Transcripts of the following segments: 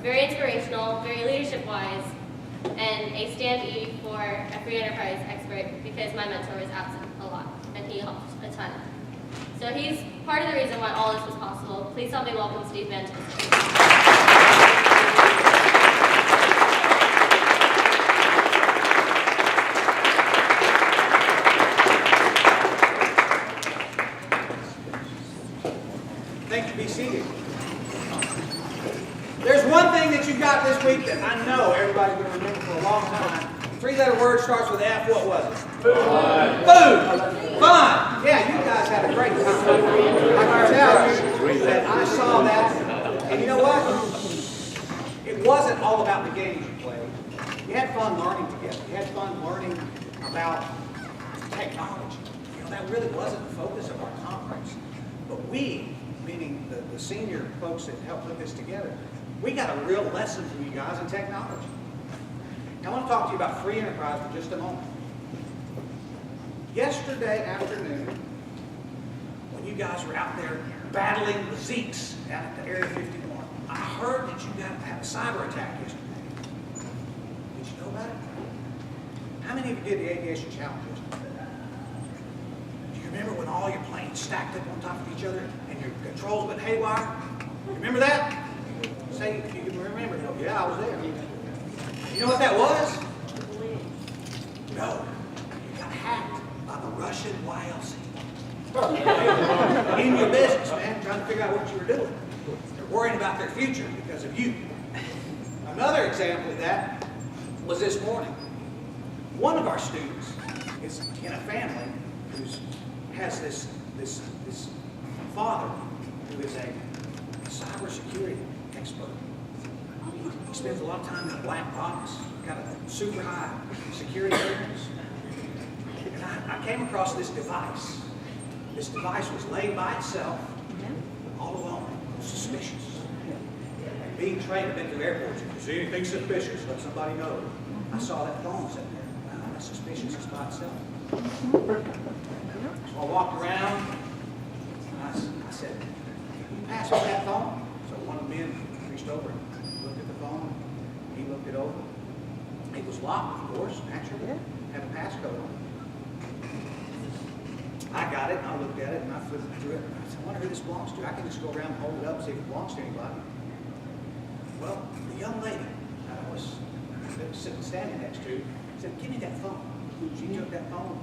very inspirational, very leadership-wise, and a standee for a free enterprise expert because my mentor was absent a lot, and he helped a ton. So he's part of the reason why all this was possible. Please help me welcome Steve Van Tist. Thank you. Be seated. There's one thing that you got this week that I know everybody's going to remember for a long time. Three-letter word starts with F. What was it? Food. Food. Fun. Yeah, you guys had a great time. I can tell you that I saw that. And you know what? It wasn't all about the games you played. You had fun learning together. You had fun learning about technology. You know, that really wasn't the focus of our conference. But we, meaning the senior folks that helped put this together, we got a real lesson from you guys in technology. Now, I want to talk to you about free enterprise for just a moment. Yesterday afternoon, when you guys were out there battling the Zeeks out at the Area 51, I heard that you guys had a cyber attack yesterday. Did you know about it? How many of you did the aviation challenge yesterday? Do you remember when all your planes stacked up on top of each other and your controls went haywire? You remember that? Say if you can remember. Yeah, I was there. You know what that was? No. You got hacked by the Russian YLC. In your business, man, trying to figure out what you were doing. They're worrying about their future because of you. Another example of that was this morning. One of our students is in a family who has this father who is a cybersecurity expert. He spends a lot of time in a black box, got a super high security clearance. And I came across this device. This device was laid by itself, all alone, suspicious. And being trained, I've been through airports. If you see anything suspicious, let somebody know. I saw that phone sitting there. Wow, that's suspicious. It's by itself. So I walked around, and I said, "Can you pass me that phone?" So one of the men reached over and looked at the phone. He looked it over. It was locked, of course, naturally. Had a passcode on it. I got it, and I looked at it, and I flipped through it. And I said, I wonder who this belongs to. I can just go around and hold it up and see if it belongs to anybody. Well, the young lady that I was standing next to said, "Give me that phone." She took that phone.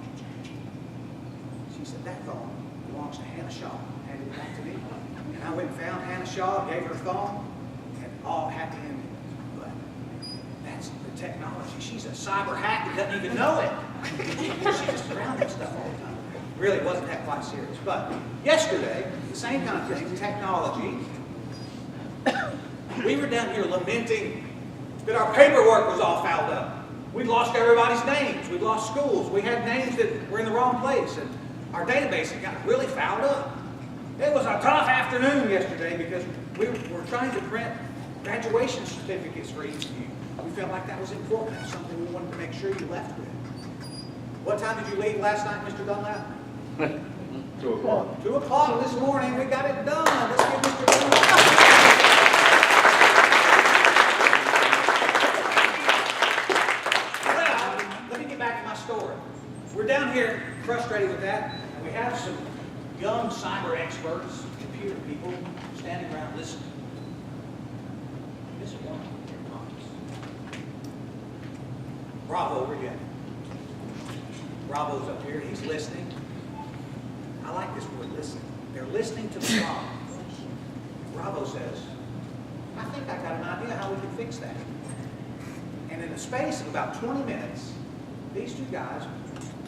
She said, "That phone belongs to Hannah Shaw." Handed it back to me. And I went and found Hannah Shaw, gave her a phone, and all happy ending. But that's the technology. She's a cyber hack that doesn't even know it. She's just around that stuff all the time. Really wasn't that quite serious. But yesterday, the same kind of thing, technology. We were down here lamenting that our paperwork was all fouled up. We'd lost everybody's names. We'd lost schools. We had names that were in the wrong place. And our database had got really fouled up. It was a tough afternoon yesterday because we were trying to print graduation certificates for each of you. We felt like that was important. That's something we wanted to make sure you left with. What time did you leave last night, Mr. Dunlap? 2 o'clock. 2 o'clock this morning. We got it done. Let's give Mr. Dunlap. Well, let me get back to my story. We're down here frustrated with that, and we have some young cyber experts, computer people, standing around listening. This is one of their comments. Bravo, where you at? Bravo's up here. He's listening. I like this word, listening. They're listening to the problem. Bravo says, "I think I got an idea how we can fix that." And in the space of about 20 minutes, these three guys,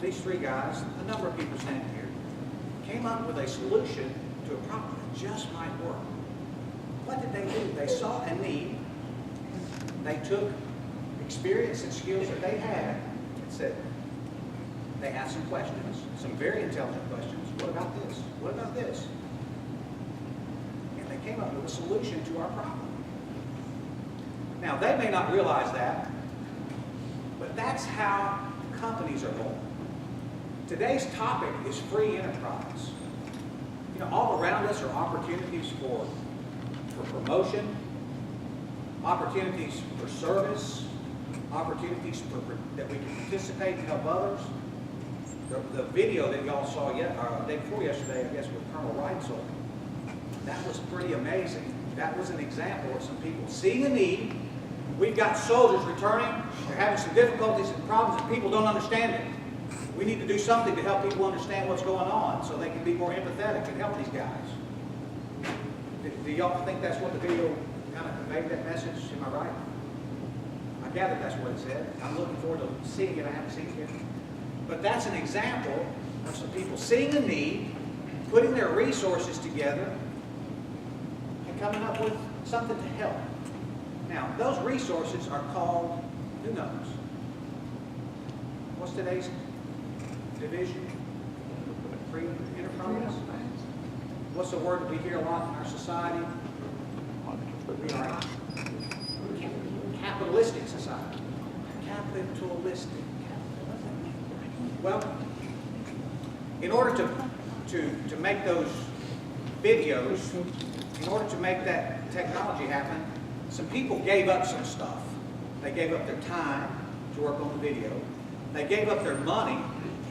a number of people standing here, came up with a solution to a problem that just might work. What did they do? They saw a need. They took experience and skills that they had and said, they asked some questions, some very intelligent questions. What about this? What about this? And they came up with a solution to our problem. Now, they may not realize that, but that's how companies are born. Today's topic is free enterprise. You know, all around us are opportunities for promotion, opportunities for service, opportunities that we can participate and help others. The video that y'all saw the day before yesterday, I guess, with Colonel Reitzel, that was pretty amazing. That was an example of some people seeing a need. We've got soldiers returning. They're having some difficulties and problems, and people don't understand it. We need to do something to help people understand what's going on so they can be more empathetic and help these guys. Do y'all think that's what the video kind of conveyed, that message? Am I right? I gather that's what it said. I'm looking forward to seeing it. I haven't seen it yet. But that's an example of some people seeing a need, putting their resources together, and coming up with something to help. Now, those resources are called, who knows? What's today's division? Freedom enterprise? What's the word that we hear a lot in our society? We are a capitalistic society. Capitalistic. Well, in order to make those videos, in order to make that technology happen, some people gave up some stuff. They gave up their time to work on the video. They gave up their money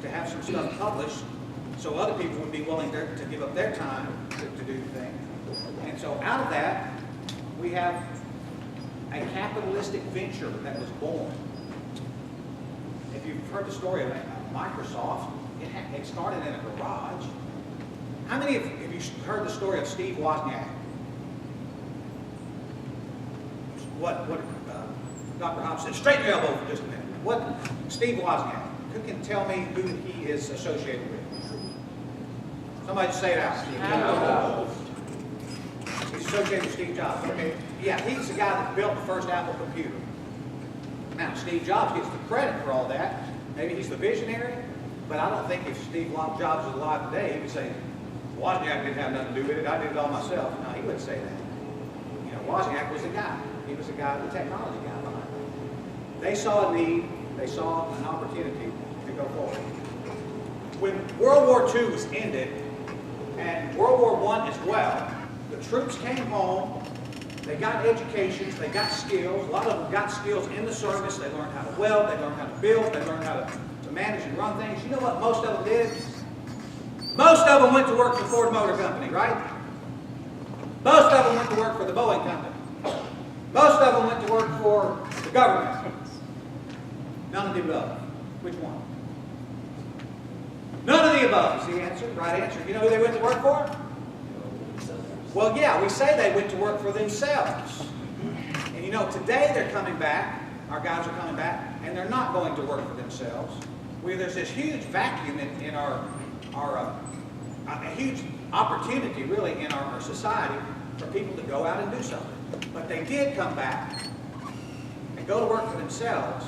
to have some stuff published so other people would be willing to give up their time to do the thing. And so out of that, we have a capitalistic venture that was born. If you've heard the story of Microsoft, it started in a garage. How many of you heard the story of Steve Wozniak? What Dr. Hobbs said, straighten your elbow for just a minute. What Steve Wozniak, who can tell me who he is associated with? Somebody just say it out. Steve Jobs. He's associated with Steve Jobs. Okay. Yeah, he's the guy that built the first Apple computer. Now, Steve Jobs gets the credit for all that. Maybe he's the visionary, but I don't think if Steve Jobs was alive today, he would say, Wozniak didn't have nothing to do with it. I did it all myself. No, he wouldn't say that. You know, Wozniak was the guy. He was the guy, the technology guy behind it. They saw a need. They saw an opportunity to go forward. When World War II was ended, and World War I as well, the troops came home. They got educations, they got skills. A lot of them got skills in the service. They learned how to weld, they learned how to build, they learned how to manage and run things. You know what most of them did? Most of them went to work for Ford Motor Company, right? Most of them went to work for the Boeing Company. Most of them went to work for the government. None of the above. Which one? None of the above is the answer, right answer. You know who they went to work for? Well, yeah, we say they went to work for themselves. And you know, today they're coming back, our guys are coming back, and they're not going to work for themselves. There's this huge vacuum in a huge opportunity really in our society for people to go out and do something. But they did come back and go to work for themselves,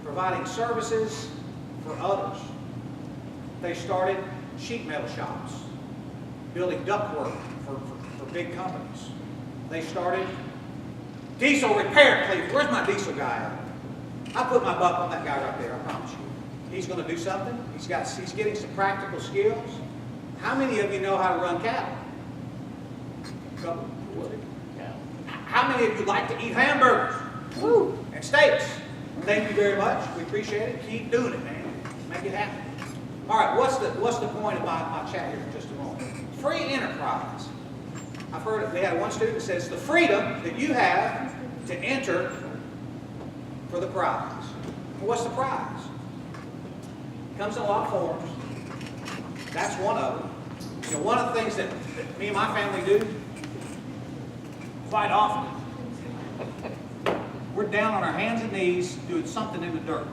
providing services for others. They started sheet metal shops, building ductwork for big companies. They started diesel repair, Cleveland. Where's my diesel guy at? I put my buck on that guy right there, I promise you. He's going to do something. He's getting some practical skills. How many of you know how to run cattle? A couple. How many of you like to eat hamburgers? Woo! And steaks? Thank you very much. We appreciate it. Keep doing it, man. Make it happen. All right, what's the point of my chat here for just a moment? Free enterprise. I've heard it. We had one student that says the freedom that you have to enter for the prize. Well, what's the prize? It comes in a lot of forms. That's one of them. You know, one of the things that me and my family do quite often, we're down on our hands and knees doing something in the dirt.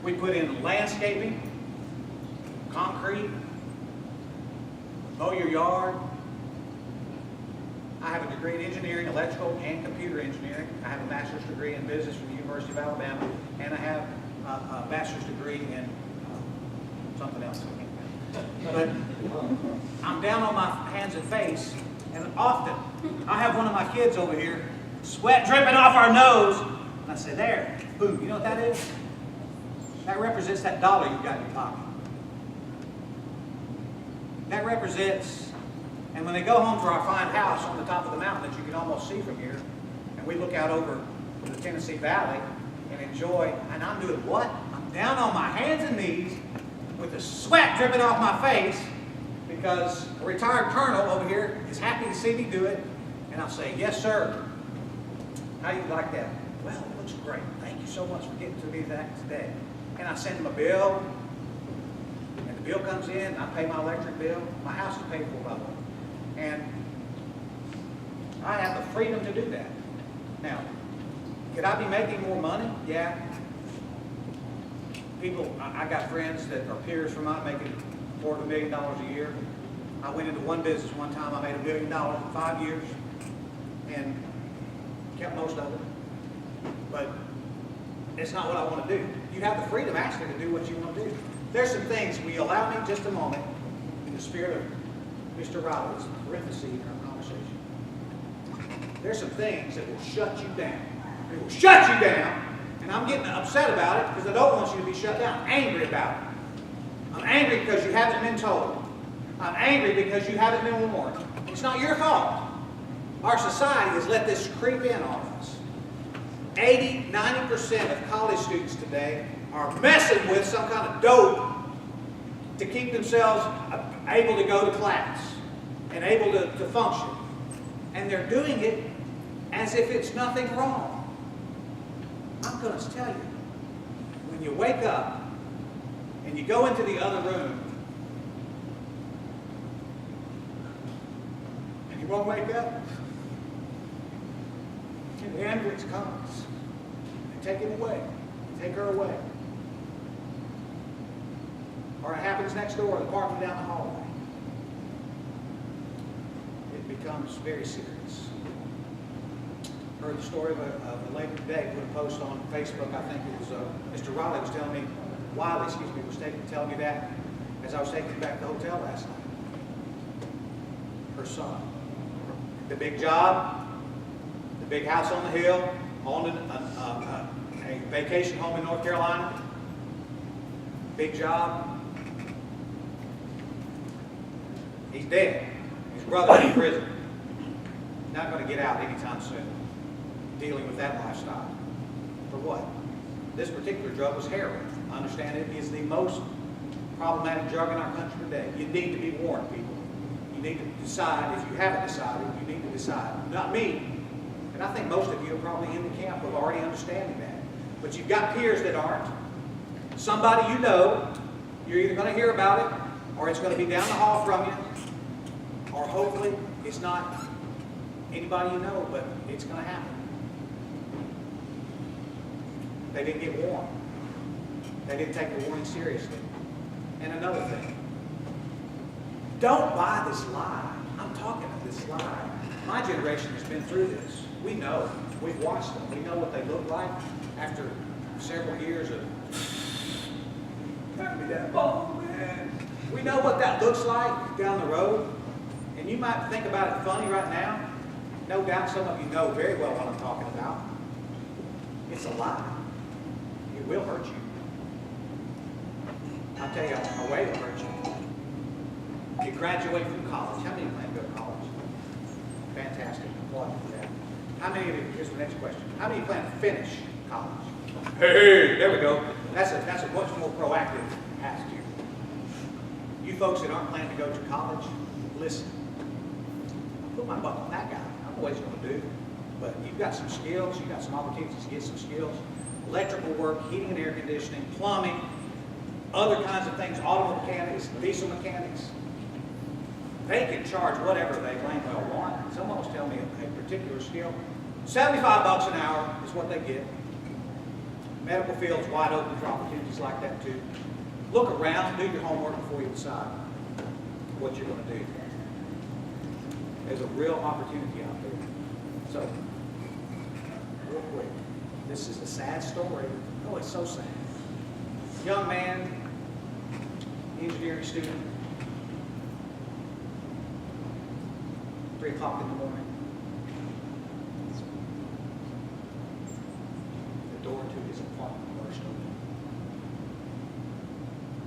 We put in landscaping, concrete, mow your yard. I have a degree in engineering, electrical, and computer engineering. I have a master's degree in business from the University of Alabama, and I have a bachelor's degree in something else. But I'm down on my hands and face, and often I have one of my kids over here, sweat dripping off our nose, and I say, there, boom, you know what that is? That represents that dollar you've got in your pocket. That represents, and when they go home to our fine house on the top of the mountain that you can almost see from here, and we look out over the Tennessee Valley and enjoy, and I'm doing what? I'm down on my hands and knees with the sweat dripping off my face because a retired colonel over here is happy to see me do it, and I'll say, yes, sir. How do you like that? Well, it looks great. Thank you so much for getting to me that today. And I send him a bill, and the bill comes in, and I pay my electric bill. My house is paid for, by the way. And I have the freedom to do that. Now, could I be making more money? Yeah. People, I got friends that are peers from mine making $250,000 a year. I went into one business one time, I made $1 million in 5 years and kept most of it. But it's not what I want to do. You have the freedom actually to do what you want to do. There's some things, will you allow me just a moment, in the spirit of Mr. Roberts, parenthesis in our conversation. There's some things that will shut you down. It will shut you down, and I'm getting upset about it because I don't want you to be shut down. I'm angry about it. I'm angry because you haven't been told. I'm angry because you haven't been warned. It's not your fault. Our society has let this creep in on us. 80, 90% of college students today are messing with some kind of dope to keep themselves able to go to class and able to function. And they're doing it as if it's nothing wrong. I'm going to tell you, when you wake up and you go into the other room and you won't wake up, and the ambulance comes, they take him away, they take her away. Or it happens next door, the parking down the hallway. It becomes very serious. Heard the story of a lady today put a post on Facebook. I think it was Mr. Wiley was telling me, telling me that as I was taking him back to the hotel last night. Her son, the big job, the big house on the hill, owned a vacation home in North Carolina, big job. He's dead. His brother's in prison. Not going to get out anytime soon. Dealing with that lifestyle. For what? This particular drug was heroin. I understand it is the most problematic drug in our country today. You need to be warned, people. You need to decide. If you haven't decided, you need to decide. Not me. And I think most of you are probably in the camp of already understanding that. But you've got peers that aren't. Somebody you know, you're either going to hear about it, or it's going to be down the hall from you, or hopefully it's not anybody you know, but it's going to happen. They didn't get warned. They didn't take the warning seriously. And another thing, don't buy this lie. I'm talking of this lie. My generation has been through this. We know. We've watched them. We know what they look like after several years of, "Got me that ball, man." We know what that looks like down the road. And you might think about it funny right now. No doubt some of you know very well what I'm talking about. It's a lie. It will hurt you. I'll tell you, a way to hurt you. You graduate from college. How many of you plan to go to college? Fantastic. Applaud for that. How many of you, here's the next question. How many of you plan to finish college? Hey, there we go. That's a much more proactive attitude. You folks that aren't planning to go to college, listen. I'll put my buck on that guy. I don't know what he's going to do. But you've got some skills. You've got some opportunities to get some skills. Electrical work, heating and air conditioning, plumbing, other kinds of things, auto mechanics, diesel mechanics. They can charge whatever they blame well want. Someone was telling me a particular skill. $75 an hour is what they get. Medical field's wide open for opportunities like that too. Look around, do your homework before you decide what you're going to do. There's a real opportunity out there. So, real quick, this is a sad story. Oh, it's so sad. Young man, engineering student, 3 o'clock in the morning. The door to his apartment burst open.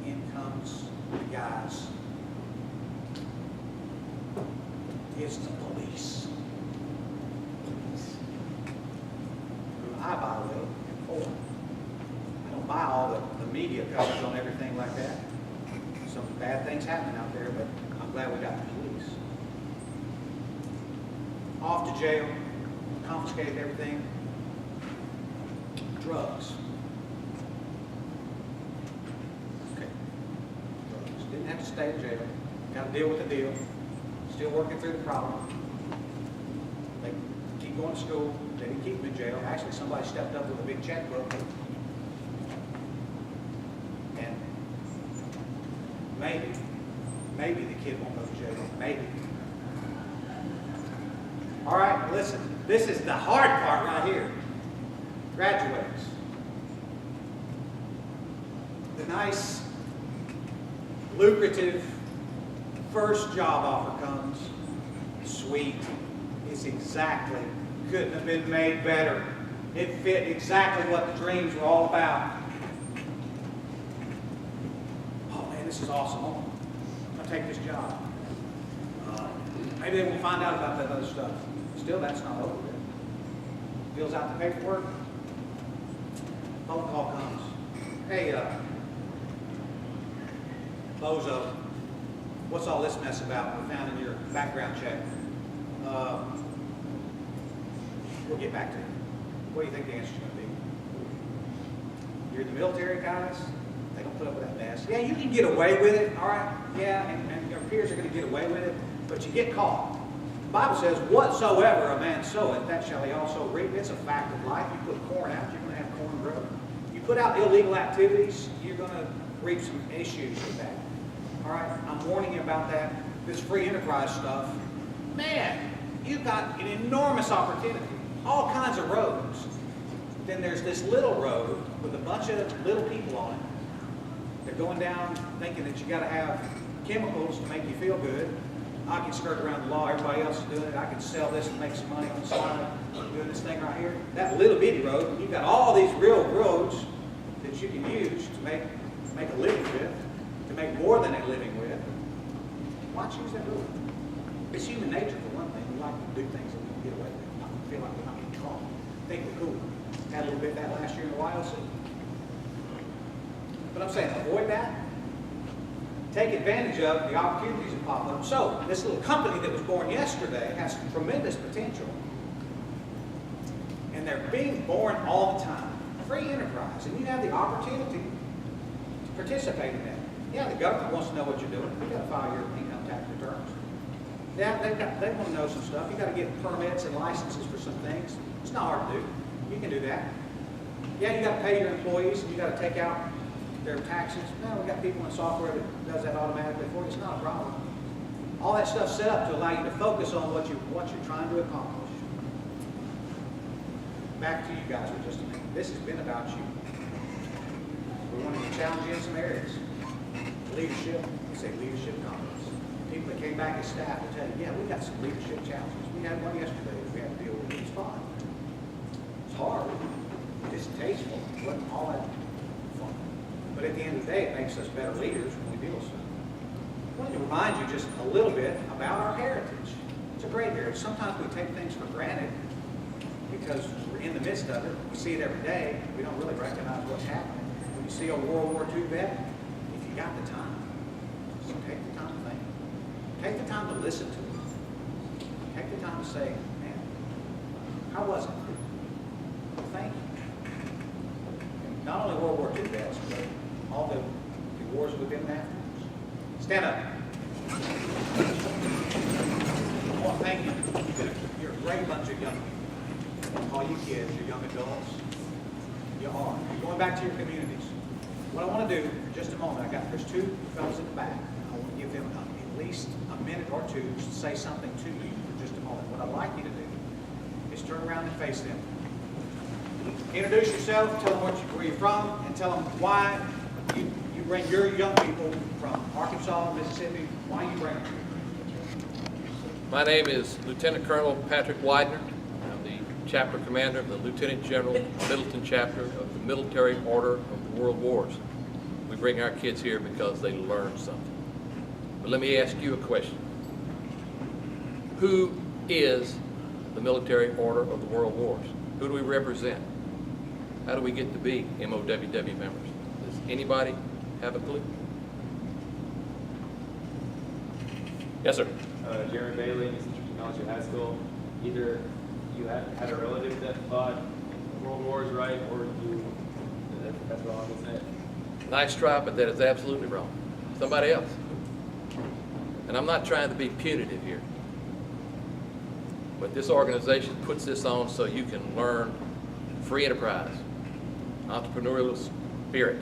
In comes the guys. It's the police. covers on everything like that. Some bad things happening out there, but I'm glad we got the police. Off to jail, confiscated everything. Drugs. Okay. Drugs. Didn't have to stay in jail. Got to deal with the deal. Still working through the problem. They keep going to school. They didn't keep them in jail. Actually, somebody stepped up with a big checkbook. And maybe the kid won't go to jail. Maybe. All right, listen. This is the hard part right here. Graduates. The nice, lucrative first job offer comes. Sweet. It's exactly, couldn't have been made better. It fit exactly what the dreams were all about. Oh man, this is awesome. I'm going to take this job. Maybe they won't find out about that other stuff. Still, that's not over yet. Fills out the paperwork. Phone call comes. Hey, Bozo, what's all this mess about? We found in your background check. We'll get back to you. What do you think the answer's going to be? You're the military guys? They don't put up with that mess. Yeah, you can get away with it, all right? Yeah, and your peers are going to get away with it, but you get caught. The Bible says, whatsoever a man soweth, that shall he also reap. It's a fact of life. You put corn out, you're going to have corn grow. You put out illegal activities, you're going to reap some issues with that. All right, I'm warning you about that. This free enterprise stuff, man, you've got an enormous opportunity. All kinds of roads. Then there's this little road with a bunch of little people on it. They're going down thinking that you got to have chemicals to make you feel good. I can skirt around the law. Everybody else is doing it. I can sell this and make some money on the side doing this thing right here. That little bitty road, you've got all these real roads that you can use to make a living with, to make more than a living with. Why choose that road? It's human nature for one thing. We like to do things that we can get away with. Not feel like we're not getting caught. Think we're cool. Had a little bit of that last year in the YLC. But I'm saying avoid that. Take advantage of the opportunities that pop up. So, this little company that was born yesterday has tremendous potential. And they're being born all the time. Free enterprise. And you have the opportunity to participate in that. Yeah, the government wants to know what you're doing. You've got to file your income tax returns. Yeah, they want to know some stuff. You've got to get permits and licenses for some things. It's not hard to do. You can do that. Yeah, you got to pay your employees and you got to take out their taxes. No, we got people in software that does that automatically for you. It's not a problem. All that stuff's set up to allow you to focus on what you're trying to accomplish. Back to you guys for just a minute. This has been about you. We wanted to challenge you in some areas. Leadership, we say leadership conference. People that came back as staff will tell you, yeah, we got some leadership challenges. We had one yesterday that we had to deal with. It was fun. It's hard. It's distasteful. It wasn't all that fun. But at the end of the day, it makes us better leaders when we deal with stuff. I wanted to remind you just a little bit about our heritage. It's a great heritage. Sometimes we take things for granted because we're in the midst of it. We see it every day. We don't really recognize what's happening. When you see a World War II vet, if you got the time, just take the time to think. Take the time to listen to it. Take the time to say, man, how was it? Well, thank you. And not only World War II vets, but all the wars we've been in afterwards. Stand up. I want to thank you. You're a great bunch of young people. All you kids, you're young adults. You are. You're going back to your communities. What I want to do, in just a moment, there's two fellows in the back. I want to give them at least a minute or two to say something to you for just a moment. What I'd like you to do is turn around and face them. Introduce yourself, tell them where you're from, and tell them why you bring your young people from Arkansas, Mississippi, why you bring them. My name is Lieutenant Colonel Patrick Widener. I'm the chapter commander of the Lieutenant General Middleton chapter of the Military Order of the World Wars. We bring our kids here because they learn something. But let me ask you a question. Who is the Military Order of the World Wars? Who do we represent? How do we get to be MOWW members? Does anybody have a clue? Yes, sir. Jeremy Bailey, Eastern Technology High School. Either you had a relative that fought World Wars, right, or that's wrong, isn't it? Nice try, but that is absolutely wrong. Somebody else. And I'm not trying to be punitive here, but this organization puts this on so you can learn free enterprise, entrepreneurial spirit,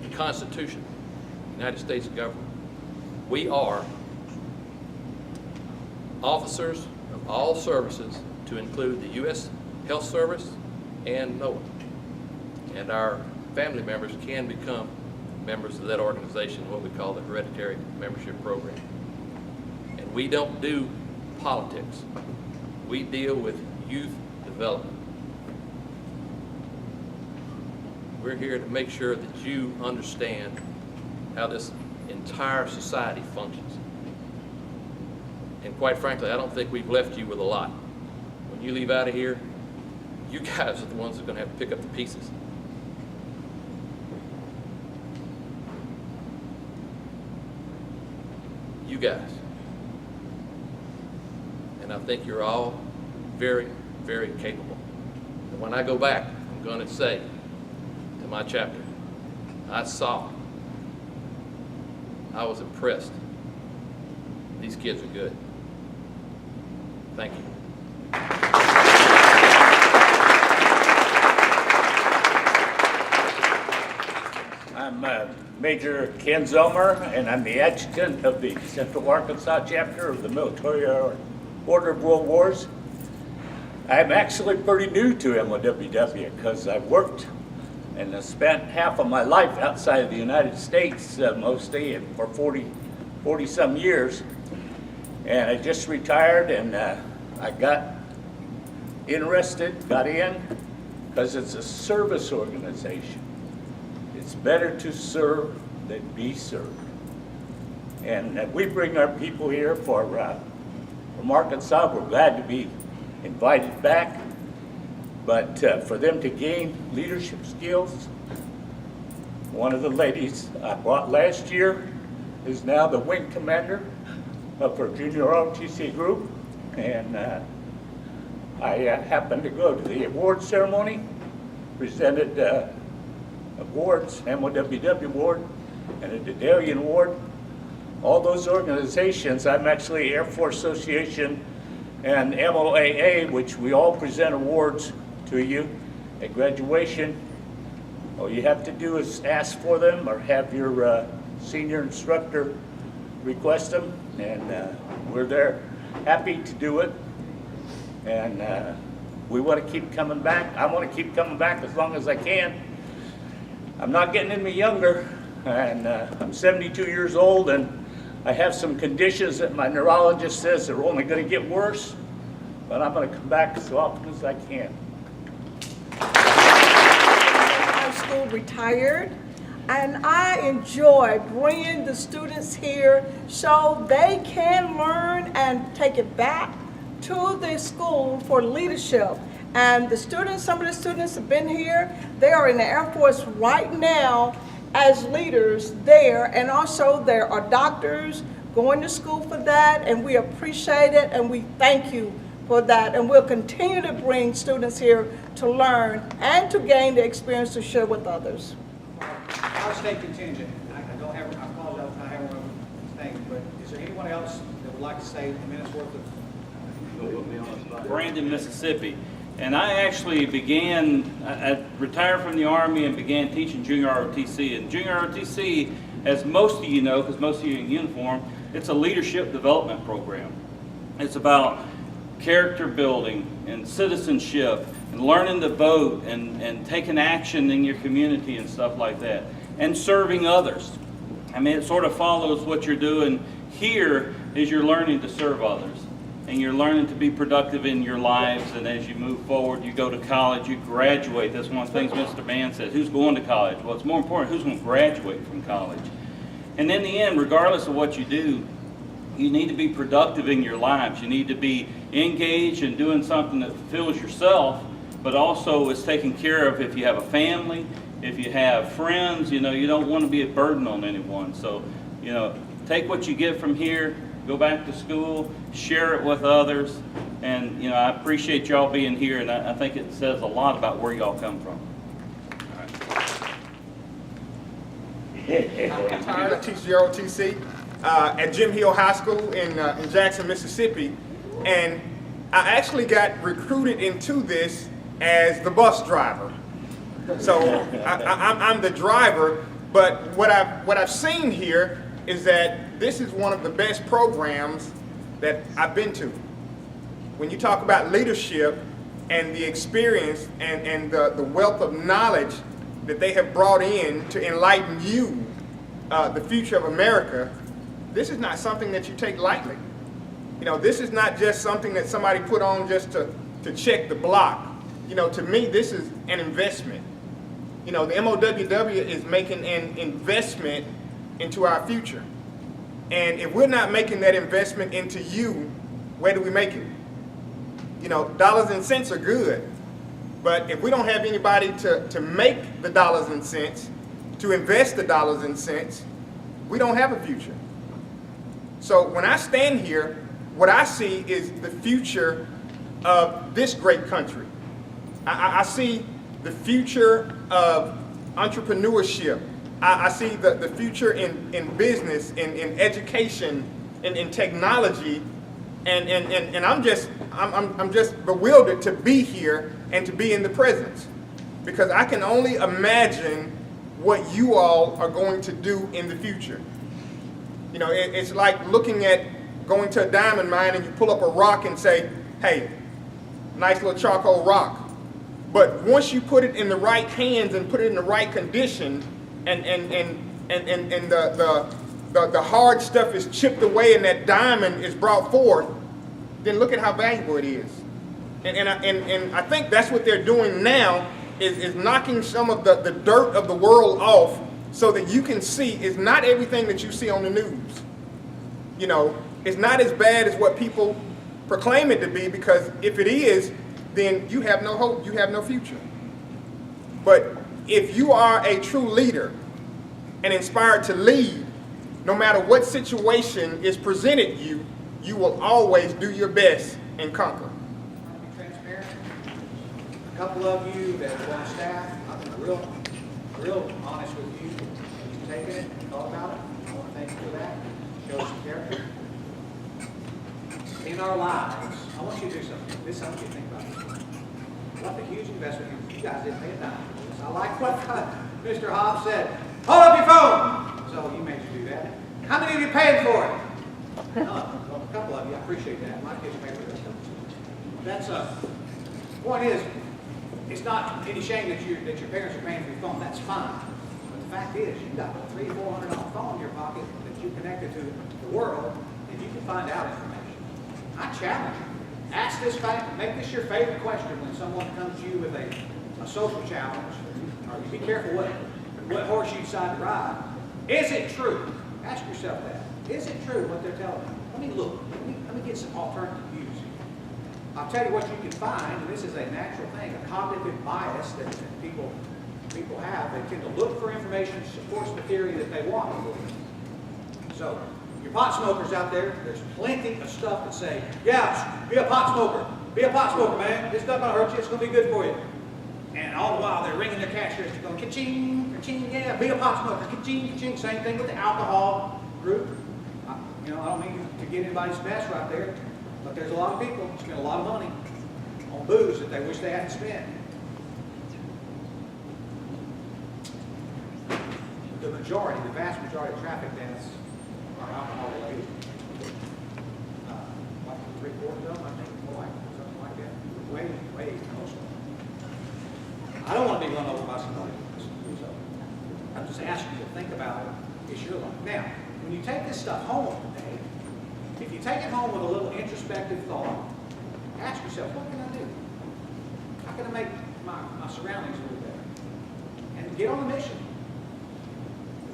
the Constitution, United States government. We are officers of all services to include the U.S. Health Service and NOAA. And our family members can become members of that organization, what we call the hereditary membership program. And we don't do politics. We deal with youth development. We're here to make sure that you understand how this entire society functions. And quite frankly, I don't think we've left you with a lot. When you leave out of here, you guys are the ones that are going to have to pick up the pieces. You guys. And I think you're all very, very capable. And when I go back, I'm going to say to my chapter, I was impressed. These kids are good. Thank you. I'm Major Ken Zomer, and I'm the adjutant of the Central Arkansas chapter of the Military Order of World Wars. I'm actually pretty new to MOWW because I've worked and spent half of my life outside of the United States, mostly for 40 some years. And I just retired, and I got interested, got in, because it's a service organization. It's better to serve than be served. And we bring our people here from Arkansas. We're glad to be invited back. But for them to gain leadership skills, one of the ladies I brought last year is now the wing commander of our junior ROTC group. And I happened to go to the award ceremony, presented awards, MOWW award and a Dedalian award. All those organizations, I'm actually Air Force Association and MOAA, which we all present awards to you at graduation. All you have to do is ask for them or have your senior instructor request them, and we're there happy to do it. And we want to keep coming back. I want to keep coming back as long as I can. I'm not getting any younger, and I'm 72 years old, and I have some conditions that my neurologist says are only going to get worse, but I'm going to come back as often as I can. High school retired, and I enjoy bringing the students here so they can learn and take it back to the school for leadership. And the students, some of the students have been here. They are in the Air Force right now as leaders there, and also there are doctors going to school for that, and we appreciate it and we thank you for that. And we'll continue to bring students here to learn and to gain the experience to share with others. Our state contingent, I apologize if I haven't one thing, but is there anyone else that would like to say a minute's worth of? Brandon, Mississippi. And I actually I retired from the Army and began teaching junior ROTC. And junior ROTC, as most of you know, because most of you are in uniform, it's a leadership development program. It's about character building and citizenship and learning to vote and taking action in your community and stuff like that. And serving others. I mean, it sort of follows what you're doing here is you're learning to serve others. And you're learning to be productive in your lives, and as you move forward, you go to college, you graduate. That's one of the things Mr. Mann said. Who's going to college? Well, it's more important who's going to graduate from college. And in the end, regardless of what you do, you need to be productive in your lives. You need to be engaged in doing something that fulfills yourself, but also is taking care of if you have a family, if you have friends, you don't want to be a burden on anyone. So, take what you get from here, go back to school, share it with others, and, I appreciate y'all being here, and I think it says a lot about where y'all come from. I teach ROTC at Jim Hill High School in Jackson, Mississippi, and I actually got recruited into this as the bus driver. So I'm the driver, but what I've seen here is that this is one of the best programs that I've been to. When you talk about leadership and the experience and the wealth of knowledge that they have brought in to enlighten you, the future of America, this is not something that you take lightly. This is not just something that somebody put on just to check the block. To me, this is an investment. The MOWW is making an investment into our future. And if we're not making that investment into you, where do we make it? Dollars and cents are good. But if we don't have anybody to make the dollars and cents, to invest the dollars and cents, we don't have a future. So when I stand here, what I see is the future of this great country. I see the future of entrepreneurship. I see the future in business, in education, in technology, and I'm just bewildered to be here and to be in the presence, because I can only imagine what you all are going to do in the future. It's like looking at going to a diamond mine and you pull up a rock and say, hey, nice little charcoal rock. But once you put it in the right hands and put it in the right condition, and the hard stuff is chipped away and that diamond is brought forth, then look at how valuable it is. And I think that's what they're doing now, is knocking some of the dirt of the world off so that you can see it's not everything that you see on the news. It's not as bad as what people proclaim it to be, because if it is, then you have no hope, you have no future. But if you are a true leader and inspired to lead, no matter what situation is presented you, you will always do your best and conquer. Be transparent. A couple of you that are on staff, I've been real honest with you. You've taken it and thought about it. I want to thank you for that. Show some character. In our lives, I want you to do something. This is something you think about. What a huge investment. You guys didn't pay a dime for this. I like what Mr. Hobbs said. Hold up your phone. So he made you do that. How many of you paid for it? Well, a couple of you. I appreciate that. My kids pay for this. That's point is, it's not any shame that your parents are paying for your phone. That's fine. But the fact is, you've got a $300 or $400 phone in your pocket that you connected to the world, and you can find out information. I challenge you. Ask this fact, make this your favorite question when someone comes to you with a social challenge, or you be careful what horse you decide to ride. Is it true? Ask yourself that. Is it true what they're telling you? Let me look. Let me get some alternative views. I'll tell you what you can find, and this is a natural thing, a cognitive bias that people have. They tend to look for information that supports the theory that they want to believe. So, your pot smokers out there, there's plenty of stuff that say, yeah, be a pot smoker. Be a pot smoker, man. This stuff not hurt you. It's going to be good for you. And all the while, they're ringing their cash register going, ka-ching, ka-ching, yeah, be a pot smoker. Ka-ching, ka-ching. Same thing with the alcohol group. I don't mean to get anybody's mess right there, but there's a lot of people who spend a lot of money on booze that they wish they hadn't spent. The vast majority of traffic deaths are alcohol related. Like 3/4 of them, I think, more like something like that. Way most of them. I don't want to be run over by somebody. So I'm just asking you to think about it. It's your life. Now, when you take this stuff home today, if you take it home with a little introspective thought, ask yourself, what can I do? How can I make my surroundings a little better? And get on a mission.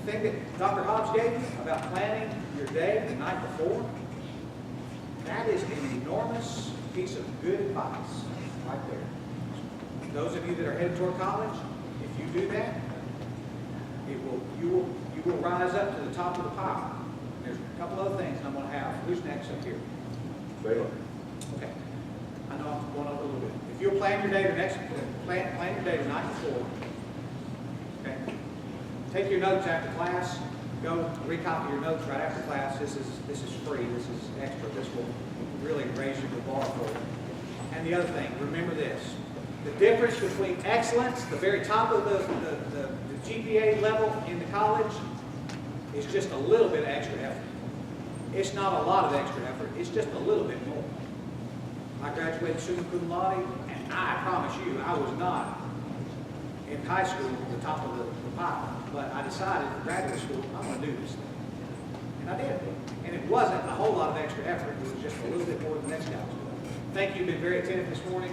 The thing that Dr. Hobbs gave you about planning your day the night before, that is an enormous piece of good advice right there. Those of you that are headed toward college, if you do that, You will rise up to the top of the pile. There's a couple other things I'm going to have. Who's next up here? Okay. I know I'm going up a little bit. If you'll plan your day plan your day the night before. Okay. Take your notes after class. Go recopy your notes right after class. This is free. This is extra. This will really raise your bar for you. And the other thing, remember this. The difference between excellence, the very top of the GPA level in the college, is just a little bit of extra effort. It's not a lot of extra effort. It's just a little bit more. I graduated summa cum laude, and I promise you, I was not in high school at the top of the pile. But I decided for graduate school, I'm going to do this thing. And I did. And it wasn't a whole lot of extra effort. It was just a little bit more than the next guy was doing. Thank you. You've been very attentive this morning.